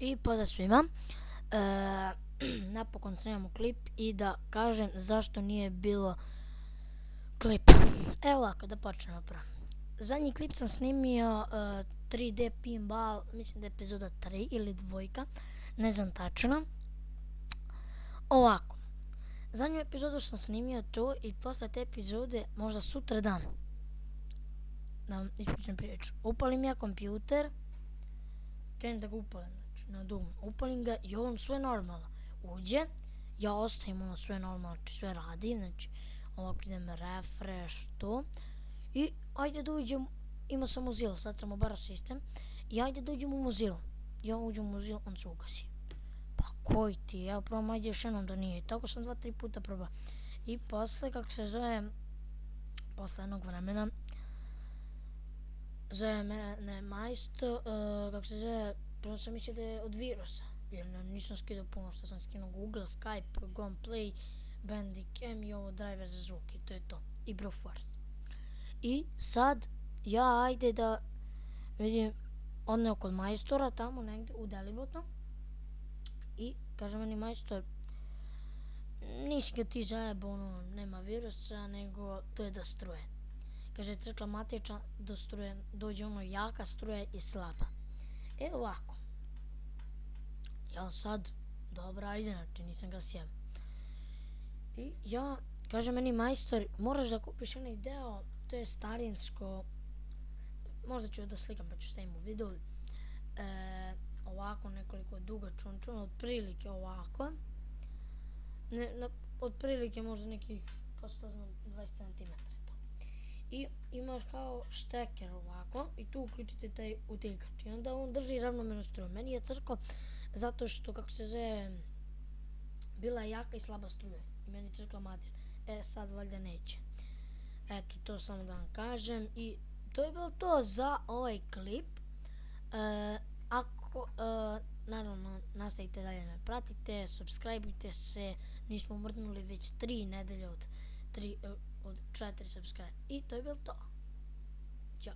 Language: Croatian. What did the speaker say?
I pozdrav svima. Napokon snimamo klip i da kažem zašto nije bilo klipa. Evo ovako, da počnemo prvo. Zadnji klip sam snimio 3D pinball, mislim da je epizoda 3 ili 2, ne znam tačno. Ovako, zadnju epizodu sam snimio tu i posle te epizode, možda sutra dan, da vam ispričam priču, upalim ja kompjuter, krenem da ga upalim, znači na dugme, upalim ga i on sve normalno uđe, ja ostavim ono sve normalno, znači sve radi, znači ovako idem refresh to i ajde da uđem, imao sam Mozilla, sad sam obarao sistem i ajde da uđem u Mozilla, ja uđem u Mozilla, on se ugasi. Pa koji ti, evo probam ajde još jednom da nije, tako sam 2-3 puta probao i posle, kako se zove, posle jednog vremena, zove mene majsto, kako se zove, prvo sam mislio da je od virusa, jer nisam skidao puno što sam skinuo Google, Skype, Gunplay, Bandicam i ovo driver za zvuk i to je to, i Broforce. I sad ja ajde da vidim, odneo kod majstora tamo negde u Delibotu i kaže meni majstor, nisi ga ti zajebao, ono, nema virusa, nego to je da struje. Kaže, crkla matična, do struje dođe ono jaka struja i slaba. E ovako, ja sad, dobra, ajde, znači nisam ga sjebao. I ja, kaže meni majstor, moraš da kupiš onaj deo, to je starinsko, možda ću da slikam pa ću stavim u video, ovako nekoliko duga čunčuna, otprilike ovako, otprilike možda nekih, pa što znam, 20 cm. I imaš kao šteker ovako i tu uključite taj utilkač i onda on drži ravnomernu struju. Meni je crko zato što, kako se zove, bila je jaka i slaba struja i meni crkla matična. Sad valjda neće. Eto, to samo da vam kažem i to je bilo to za ovaj klip. Ako, naravno, nastavite dalje me pratite, subscribeujte se, nismo mrdnuli već 3 nedelje od 4 subscribe i to je bilo to. Ćao.